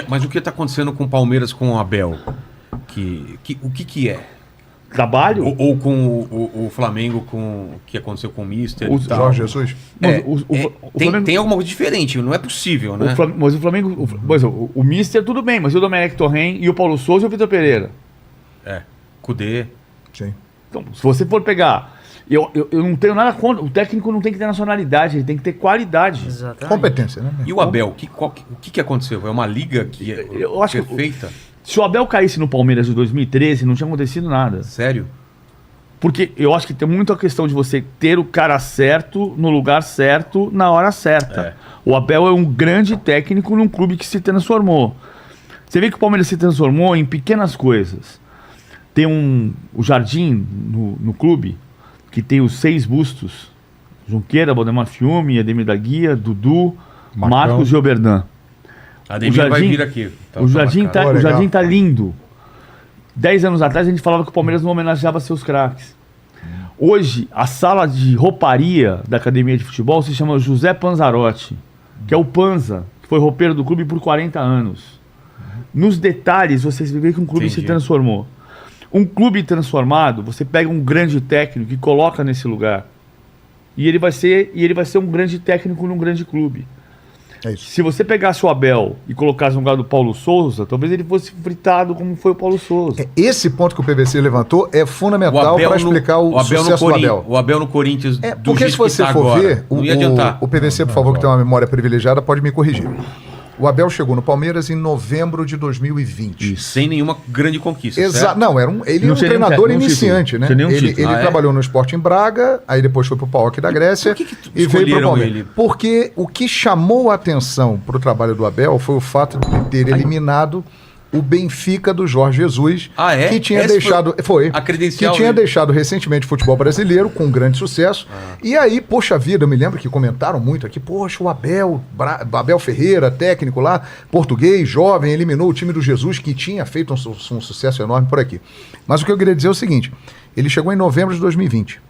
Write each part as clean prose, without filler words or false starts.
Mas o que está acontecendo com o Palmeiras, com o Abel? O que é? Trabalho? Ou com o Flamengo, com o que aconteceu com o Mister O Jorge Jesus? Tem alguma coisa diferente, não é possível, né? Mas o Flamengo... O Mister, tudo bem, mas e o Domenech Torren e o Paulo Souza e o Vitor Pereira? Cudê. Sim. Então, se você for pegar... Eu não tenho nada contra... O técnico não tem que ter nacionalidade, ele tem que ter qualidade. Exatamente. Competência, né? E o Abel, o que aconteceu? É uma liga que eu acho perfeita? Se o Abel caísse no Palmeiras de 2013, não tinha acontecido nada. Sério? Porque eu acho que tem muito a questão de você ter o cara certo, no lugar certo, na hora certa. O Abel é um grande técnico num clube que se transformou. Você vê que o Palmeiras se transformou em pequenas coisas. Tem o Jardim no clube, que tem os 6 bustos. Junqueira, Valdemar Fiume, Ademir da Guia, Dudu, Marcos e Oberdan. Ademir vai vir aqui. O Jardim tá lindo. 10 anos atrás a gente falava que o Palmeiras não homenageava seus craques. Hoje, a sala de rouparia da academia de futebol se chama José Panzarotti, que é o Panza, que foi roupeiro do clube por 40 anos. Nos detalhes, vocês veem que um clube se transformou. Um clube transformado, você pega um grande técnico e coloca nesse lugar. E ele vai ser um grande técnico num grande clube. É isso. Se você pegasse o Abel e colocasse no lugar do Paulo Souza, talvez ele fosse fritado como foi o Paulo Souza. Esse ponto que o PVC levantou é fundamental para explicar o sucesso do Abel. O Abel no Corinthians, porque se você for ver, não ia adiantar. O PVC, por favor, que tem uma memória privilegiada, pode me corrigir. O Abel chegou no Palmeiras em novembro de 2020. E sem nenhuma grande conquista. Não, ele era um treinador iniciante, né? Ele trabalhou no Sporting Braga, aí depois foi pro PAOK da Grécia e veio pro Palmeiras. Porque o que chamou a atenção pro trabalho do Abel foi o fato de ter eliminado o Benfica do Jorge Jesus, que tinha deixado deixado recentemente o futebol brasileiro com grande sucesso. E aí, poxa vida, eu me lembro que comentaram muito aqui, poxa, o Abel Ferreira, técnico lá, português, jovem, eliminou o time do Jesus, que tinha feito um sucesso enorme por aqui. Mas o que eu queria dizer é o seguinte, ele chegou em novembro de 2020.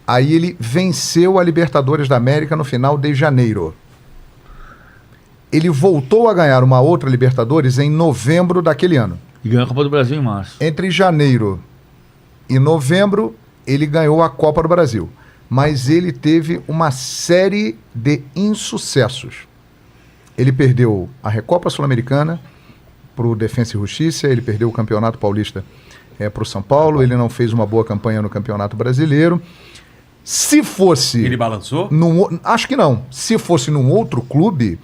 Aí ele venceu a Libertadores da América no final de janeiro. Ele voltou a ganhar uma outra Libertadores em novembro daquele ano. E ganhou a Copa do Brasil em março. Entre janeiro e novembro, ele ganhou a Copa do Brasil. Mas ele teve uma série de insucessos. Ele perdeu a Recopa Sul-Americana para o Defensa e Justiça, ele perdeu o Campeonato Paulista para o São Paulo, ele não fez uma boa campanha no Campeonato Brasileiro. Se fosse... Ele balançou? Acho que não. Se fosse num outro clube...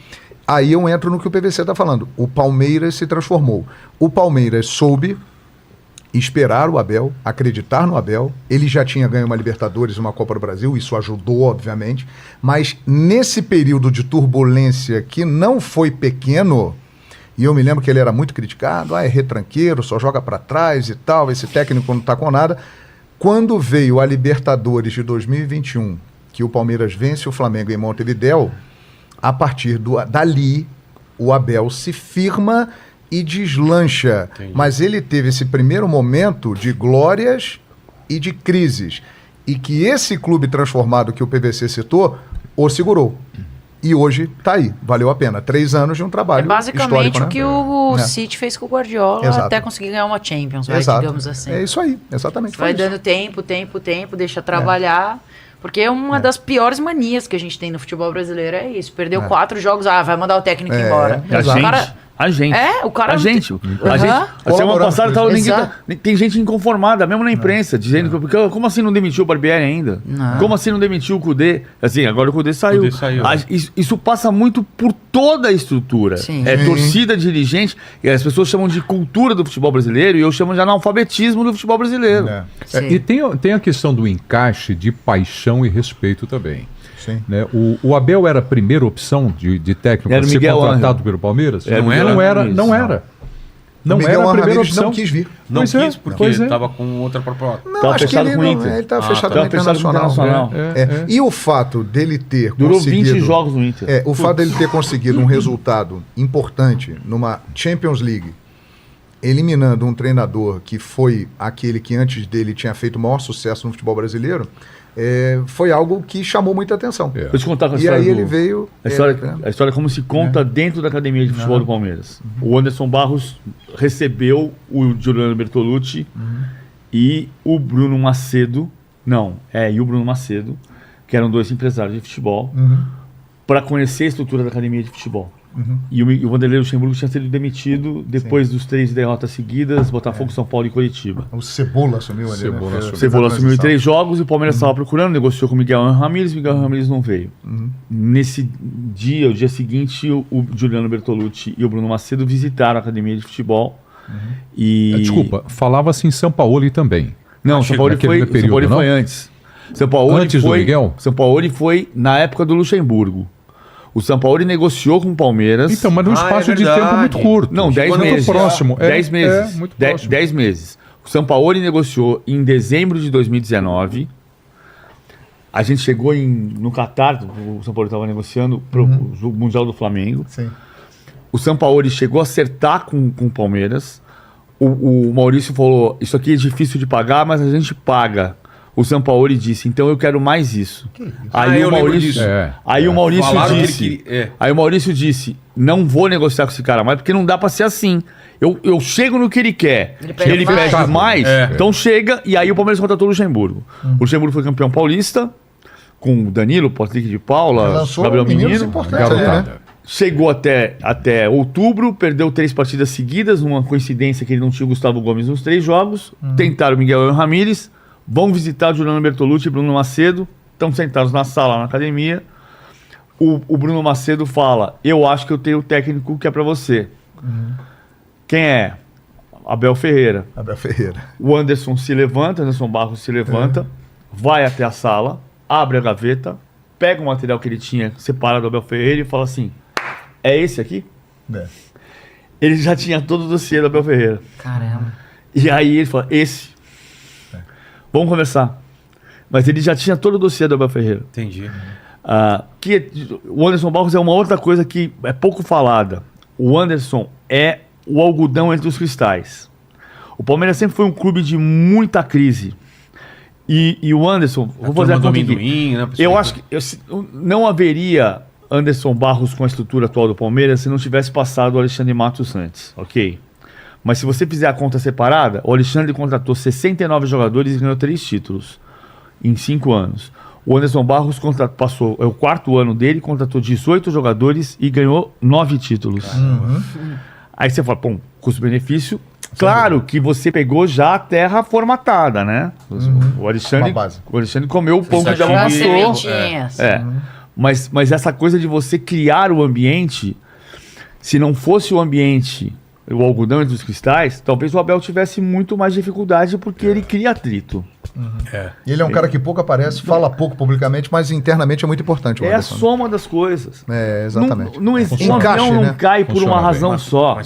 Aí eu entro no que o PVC está falando. O Palmeiras se transformou. O Palmeiras soube esperar o Abel, acreditar no Abel. Ele já tinha ganho uma Libertadores e uma Copa do Brasil, isso ajudou, obviamente. Mas nesse período de turbulência que não foi pequeno, e eu me lembro que ele era muito criticado, é retranqueiro, só joga para trás e tal, esse técnico não está com nada. Quando veio a Libertadores de 2021, que o Palmeiras vence o Flamengo em Montevidéu, a partir dali, o Abel se firma e deslancha. Entendi. Mas ele teve esse primeiro momento de glórias e de crises. E que esse clube transformado que o PVC citou, o segurou. E hoje está aí, valeu a pena. 3 anos de um trabalho basicamente histórico, o que o City fez com o Guardiola até conseguir ganhar uma Champions, digamos assim. É isso aí, exatamente. Vai dando tempo, deixa trabalhar... Porque é uma das piores manias que a gente tem no futebol brasileiro, é isso. Perdeu 4 jogos, vai mandar o técnico embora. A gente. O cara... A gente. A semana passada tem gente inconformada, mesmo na imprensa, dizendo que como assim não demitiu o Barbieri ainda? Como assim não demitiu o Cudê? Assim, agora o Cudê saiu. Isso passa muito por toda a estrutura. Torcida, dirigente, e as pessoas chamam de cultura do futebol brasileiro, e eu chamo de analfabetismo do futebol brasileiro. E tem a questão do encaixe de paixão e respeito também. Né? O Abel era a primeira opção de técnico a ser contratado pelo Palmeiras? Não era. Não era a primeira opção. Não quis vir. Não quis porque estava com outra proposta. Não, acho que ele estava fechado no Internacional. E o fato dele ter Durou 20 jogos no Inter. O fato dele ter conseguido um resultado importante numa Champions League eliminando um treinador que foi aquele que antes dele tinha feito o maior sucesso no futebol brasileiro, foi algo que chamou muita atenção. Deixa eu te contar com a E história aí ele veio... A história como se conta dentro da academia de futebol do Palmeiras. O Anderson Barros recebeu o Giuliano Bertolucci e o Bruno Macedo, e o Bruno Macedo, que eram 2 empresários de futebol, para conhecer a estrutura da academia de futebol. E o Vanderlei Luxemburgo tinha sido demitido depois dos 3 derrotas seguidas, Botafogo, São Paulo e Curitiba. O Cebola assumiu ali, Cebola assumiu em 3 jogos e o Palmeiras estava procurando, negociou com o Miguel Ramírez não veio. Nesse dia, o dia seguinte, o Giuliano Bertolucci e o Bruno Macedo visitaram a academia de futebol. Desculpa, falava-se em São Paulo também. Não, São Paulo foi antes. Antes do Miguel? São Paulo foi na época do Luxemburgo. O São Paulo negociou com o Palmeiras. Então, mas num espaço de tempo muito curto. Não, 10 meses. Muito próximo. 10 meses. Muito próximo. 10 meses. O São Paulo negociou em dezembro de 2019. A gente chegou no Catar, o São Paulo estava negociando para o Mundial do Flamengo. Sim. O São Paulo chegou a acertar com o Palmeiras. O Maurício falou, isso aqui é difícil de pagar, mas a gente paga. O São Paulo disse, então eu quero mais isso. Aí o Maurício disse, não vou negociar com esse cara mais, porque não dá pra ser assim. Eu chego no que ele quer, ele pede mais, então chega, e aí o Palmeiras contratou o Luxemburgo. O Luxemburgo foi campeão paulista, com o Danilo, Patrick de Paula, Gabriel Menino. Chegou até outubro, perdeu 3 partidas seguidas, numa coincidência que ele não tinha o Gustavo Gomes nos 3 jogos. Tentaram o Miguel Ramírez. Vão visitar o Giuliano Bertolucci e Bruno Macedo. Estão sentados na sala, na academia. O Bruno Macedo fala, eu acho que eu tenho o técnico que é para você. Quem é? Abel Ferreira. O Anderson Barros se levanta, vai até a sala, abre a gaveta, pega o material que ele tinha separado do Abel Ferreira e fala assim, é esse aqui? Ele já tinha todo o dossiê do Abel Ferreira. Caramba. E aí ele fala, esse... Vamos conversar. Mas ele já tinha todo o dossiê do Abel Ferreira. Entendi. O Anderson Barros é uma outra coisa que é pouco falada. O Anderson é o algodão entre os cristais. O Palmeiras sempre foi um clube de muita crise. E o Anderson... Vou fazer a conta aqui. Né, eu acho que não haveria Anderson Barros com a estrutura atual do Palmeiras se não tivesse passado o Alexandre Matos antes. Ok? Mas se você fizer a conta separada, o Alexandre contratou 69 jogadores e ganhou 3 títulos em 5 anos. O Anderson Barros passou, é o 4º ano dele, contratou 18 jogadores e ganhou 9 títulos. Aí você fala, custo-benefício. Claro que você pegou já a terra formatada, né? O Alexandre comeu o pão que já amassou. Mas essa coisa de você criar o ambiente, se não fosse o ambiente... o algodão entre os cristais, talvez o Abel tivesse muito mais dificuldade porque ele cria atrito. E ele é um cara que pouco aparece, fala pouco publicamente, mas internamente é muito importante. A soma das coisas. Exatamente. Um avião não cai por uma razão só.